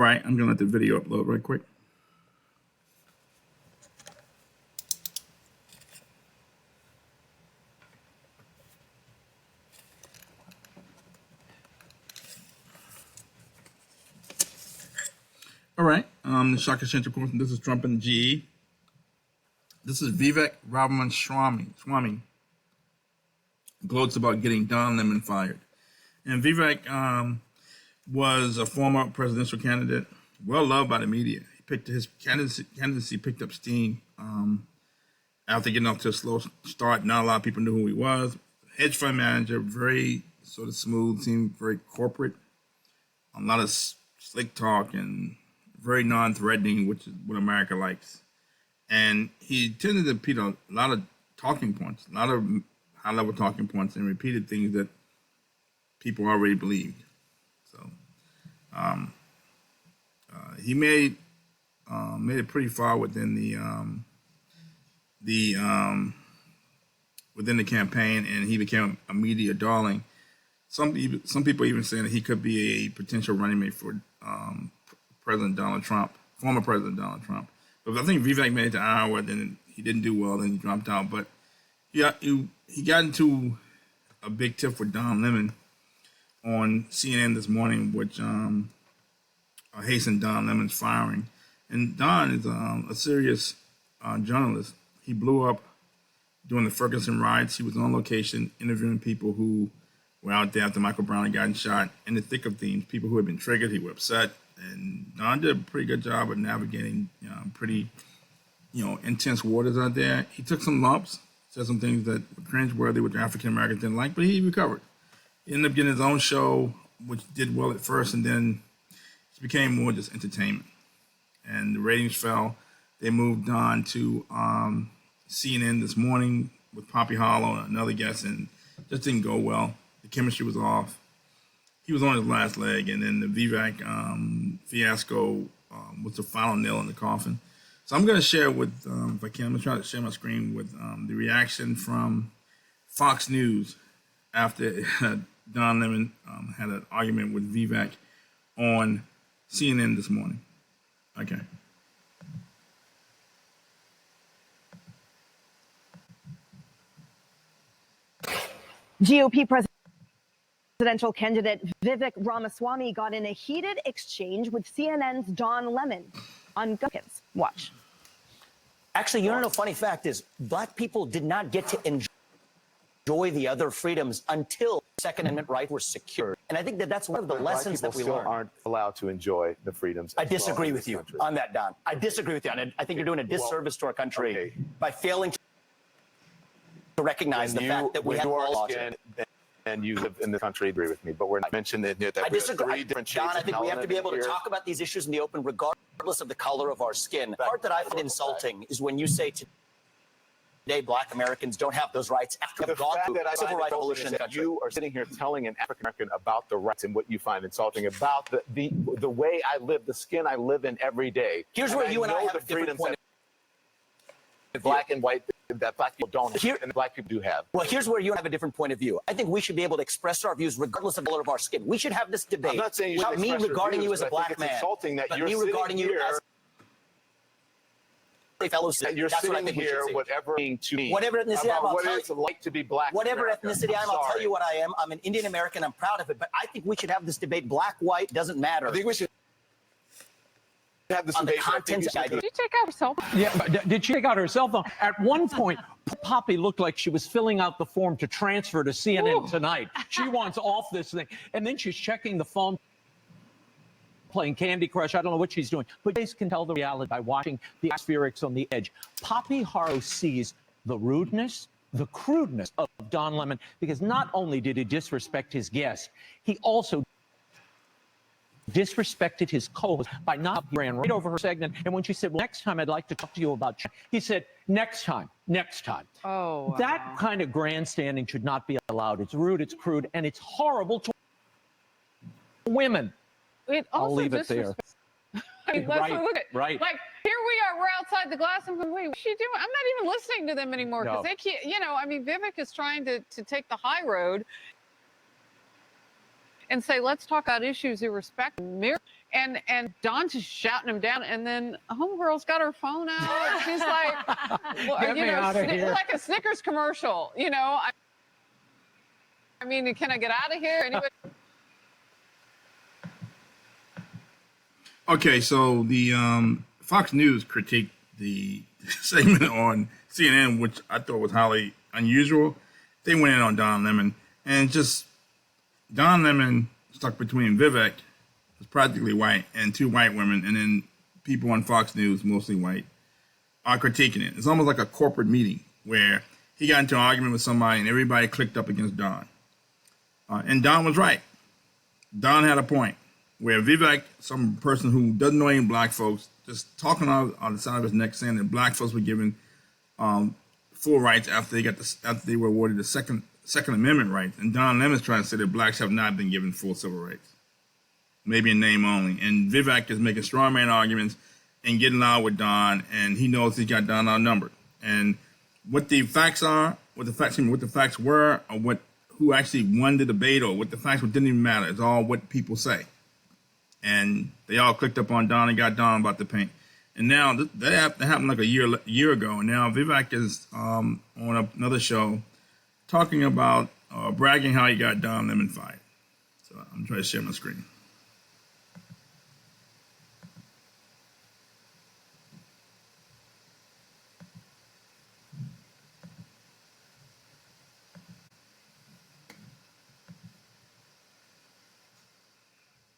Right, I'm gonna let the video upload right quick. All right, the Shaka Central Course, and this is Trump and GE. This is Vivek Ramaswamy. Gloats about getting Don Lemon fired. And Vivek was a former presidential candidate, well loved by the media. He picked his candidacy picked up steam after getting off to a slow start. Not a lot of people knew who he was. Hedge fund manager, very sort of smooth, seemed very corporate. A lot of slick talk and very non-threatening, which is what America likes. And he tended to repeat a lot of talking points, a lot of high-level talking points, and repeated things that people already believed. So he made it pretty far within within the campaign, and he became a media darling. Some people even saying that he could be a potential running mate for President Donald Trump, former President Donald Trump. But I think Vivek made it to Iowa, then he didn't do well, then he dropped out. But he got into a big tiff with Don Lemon on CNN this morning, which hastened Don Lemon's firing. And Don is a serious journalist. He blew up during the Ferguson riots. He was on location interviewing people who were out there after Michael Brown had gotten shot, in the thick of things, people who had been triggered, who were upset. And Don did a pretty good job of navigating pretty, intense waters out there. He took some lumps, said some things that were cringeworthy, which African Americans didn't like, but he recovered. He ended up getting his own show, which did well at first, and then it became more just entertainment. And the ratings fell. They moved on to CNN this morning with Poppy Hollow and another guest, and it just didn't go well. The chemistry was off. He was on his last leg, and then the Vivek fiasco was the final nail in the coffin. So I'm going to share with, if I can, I'm going to try to share my screen with the reaction from Fox News after Don Lemon had an argument with Vivek on CNN this morning. Okay. GOP presidential candidate Vivek Ramaswamy got in a heated exchange with CNN's Don Lemon on Gunkins. Watch. Actually, you know, funny fact is, black people did not get to enjoy the other freedoms until Second Amendment rights were secured. And I think that that's one of the lessons that we learned. Aren't allowed to enjoy the freedoms. I disagree with you on that, Don. I disagree with you. And I think you're doing a disservice to our country by failing to recognize the fact that we have laws. And you live in the country, agree with me, but we're not mentioning that I disagree. three different shades. Don, I think we have to be able to talk about these issues in the open, regardless of the color of our skin. The part that I find insulting is when you say today black Americans don't have those rights after we've gone through the civil rights revolution in the country. You are sitting here telling an African American about the rights and what you find insulting about the way I live, the skin I live in every day. Here's where you and I have a different point of view. Black and white that black people don't and black people do have. Well, here's where you have a different point of view. I think we should be able to express our views regardless of the color of our skin. We should have this debate. I'm not saying you not me regarding you as a black man, insulting that but you're me regarding you as a fellow citizen. You're That's sitting what I think here, we whatever to me, whatever ethnicity I'm, what it's like to be black. Whatever ethnicity I'm, I'll tell you what I am. I'm an Indian American. I'm proud of it. But I think we should have this debate. Black, white, doesn't matter. I think we should have this on the debate. contents. Did she take out her cell phone? Yeah, but did she take out her cell phone? At one point, Poppy looked like she was filling out the form to transfer to CNN Tonight. She wants off this thing. And then she's checking the phone, playing Candy Crush. I don't know what she's doing. But you guys can tell the reality by watching the atmospherics on the edge. Poppy Harrow sees the rudeness, the crudeness of Don Lemon, because not only did he disrespect his guest, he also disrespected his co-host by not ran right over her segment. And when she said, well, next time I'd like to talk to you about China, he said, next time. Oh, wow. That kind of grandstanding should not be allowed. It's rude, it's crude, and it's horrible to women. It also I'll leave it there. I mean, let's look at like here we are, we're outside the glass and going, wait, what's she doing? I'm not even listening to them anymore because they can't, I mean, Vivek is trying to take the high road and say, let's talk about issues irrespective. And Don's just shouting him down, and then homegirl's got her phone out. She's like, Get me outta here. like a Snickers commercial, you know. I mean, can I get out of here? Anyway. Okay, so the Fox News critiqued the segment on CNN, which I thought was highly unusual. They went in on Don Lemon, and just Don Lemon stuck between Vivek, who's practically white, and two white women, and then people on Fox News, mostly white, are critiquing it. It's almost like a corporate meeting where he got into an argument with somebody, and everybody clicked up against Don. And Don was right. Don had a point where Vivek, some person who doesn't know any black folks, just talking on the side of his neck, saying that black folks were given full rights after they were awarded the Second Amendment rights, and Don Lemon's trying to say that blacks have not been given full civil rights, maybe in name only. And Vivek is making strawman arguments and getting loud with Don, and he knows he's got Don outnumbered. And what the facts are, what the facts were, or who actually won the debate, or what the facts were, didn't even matter. It's all what people say. And they all clicked up on Don and got Don about the paint. And now that happened like a year ago. And now Vivek is on another show talking about bragging how he got Don Lemon fired. So I'm trying to share my screen.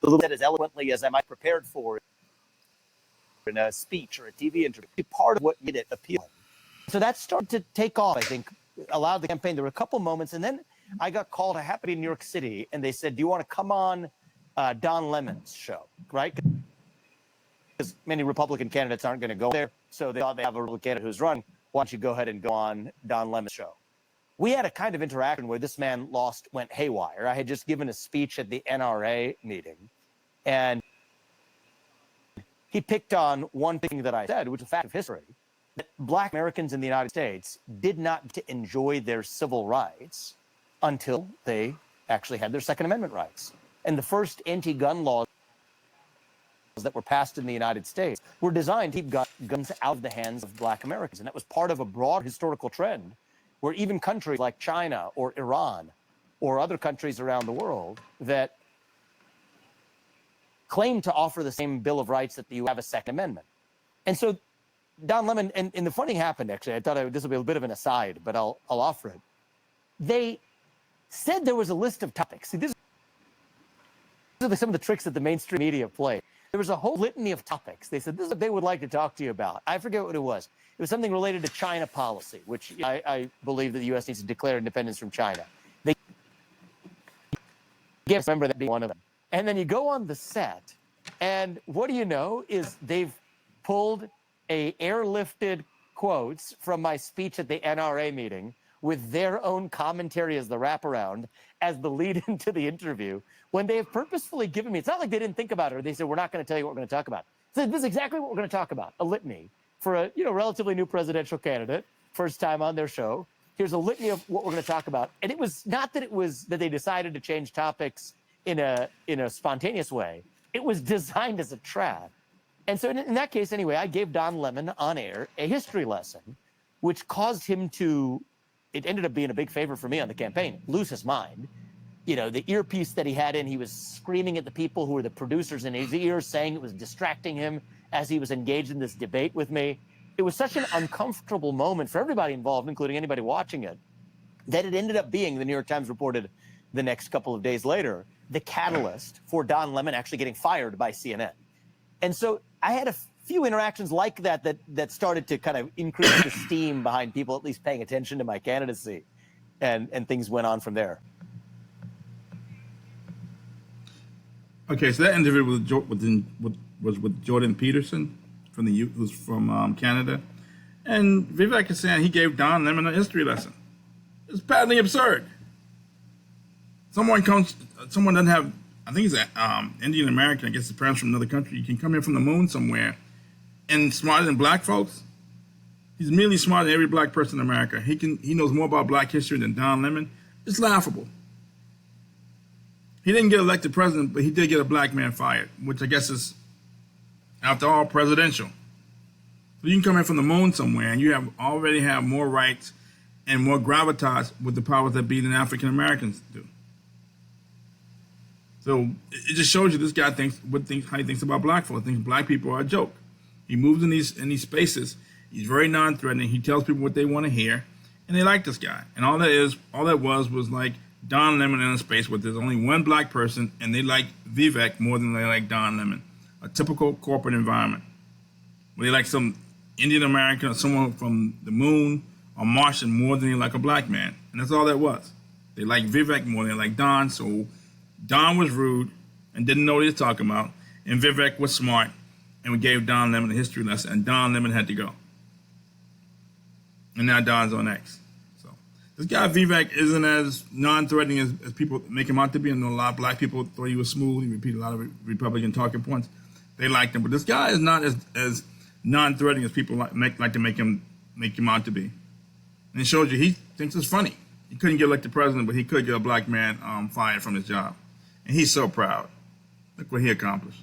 That as eloquently as I might prepared for in a speech or a TV interview, part of what made it appealing. So that started to take off, I think, allowed the campaign. There were a couple moments, and then I got called. I happened in New York City, and they said, do you want to come on Don Lemon's show, right? Because many Republican candidates aren't going to go there, so they thought they have a Republican candidate who's running. Why don't you go ahead and go on Don Lemon's show? We had a kind of interaction where this man went haywire. I had just given a speech at the NRA meeting, and he picked on one thing that I said, which is a fact of history, that black Americans in the United States did not get to enjoy their civil rights until they actually had their Second Amendment rights. And the first anti-gun laws that were passed in the United States were designed to keep guns out of the hands of black Americans. And that was part of a broad historical trend where even countries like China or Iran or other countries around the world that claim to offer the same Bill of Rights that you have a Second Amendment. And so Don Lemon, and the funny thing happened, actually, I thought this would be a bit of an aside, but I'll offer it. They said there was a list of topics. See, these are some of the tricks that the mainstream media play. There was a whole litany of topics. They said, this is what they would like to talk to you about. I forget what it was. It was something related to China policy, which I believe that the U.S. needs to declare independence from China. They remember that being one of them. And then you go on the set, and what do you know is they've pulled airlifted quotes from my speech at the NRA meeting with their own commentary as the wraparound, as the lead into the interview, when they have purposefully given me, it's not like they didn't think about it, or they said, we're not going to tell you what we're going to talk about. So this is exactly what we're going to talk about, a litany for a relatively new presidential candidate, first time on their show. Here's a litany of what we're going to talk about. And it was not that that they decided to change topics in a spontaneous way. It was designed as a trap. And so in that case, anyway, I gave Don Lemon on air a history lesson, which caused him to, it ended up being a big favor for me on the campaign, lose his mind. The earpiece that he had in, he was screaming at the people who were the producers in his ears, saying it was distracting him as he was engaged in this debate with me. It was such an uncomfortable moment for everybody involved, including anybody watching it, that it ended up being, the New York Times reported the next couple of days later, the catalyst for Don Lemon actually getting fired by CNN. And so I had a few interactions like that started to kind of increase the steam behind people at least paying attention to my candidacy, and things went on from there. Okay, so that interview was with Jordan Peterson who's from Canada, and Vivek is saying he gave Don Lemon a history lesson. It's patently absurd. Someone doesn't have, I think he's an Indian American, I guess his parents from another country. You can come here from the moon somewhere and smarter than black folks. He's merely smarter than every black person in America. He knows more about black history than Don Lemon. It's laughable. He didn't get elected president, but he did get a black man fired, which I guess is, after all, presidential. So you can come in from the moon somewhere, and you already have more rights and more gravitas with the powers that be than African Americans do. So it just shows you this guy how he thinks about black folks. He thinks black people are a joke. He moves in these spaces. He's very non-threatening. He tells people what they want to hear, and they like this guy. And all that was like Don Lemon in a space where there's only one black person, and they like Vivek more than they like Don Lemon. A typical corporate environment where they like some Indian American or someone from the moon or Martian more than they like a black man. And that's all that was. They like Vivek more than they like Don. So Don was rude and didn't know what he was talking about. And Vivek was smart. And we gave Don Lemon a history lesson. And Don Lemon had to go. And now Don's on X. So this guy Vivek isn't as non-threatening as people make him out to be. I know a lot of black people thought he was smooth. He repeated a lot of Republican talking points. They liked him. But this guy is not as non-threatening as people like to make him out to be. And it shows you he thinks it's funny. He couldn't get elected president, but he could get a black man fired from his job. And he's so proud. Look what he accomplished.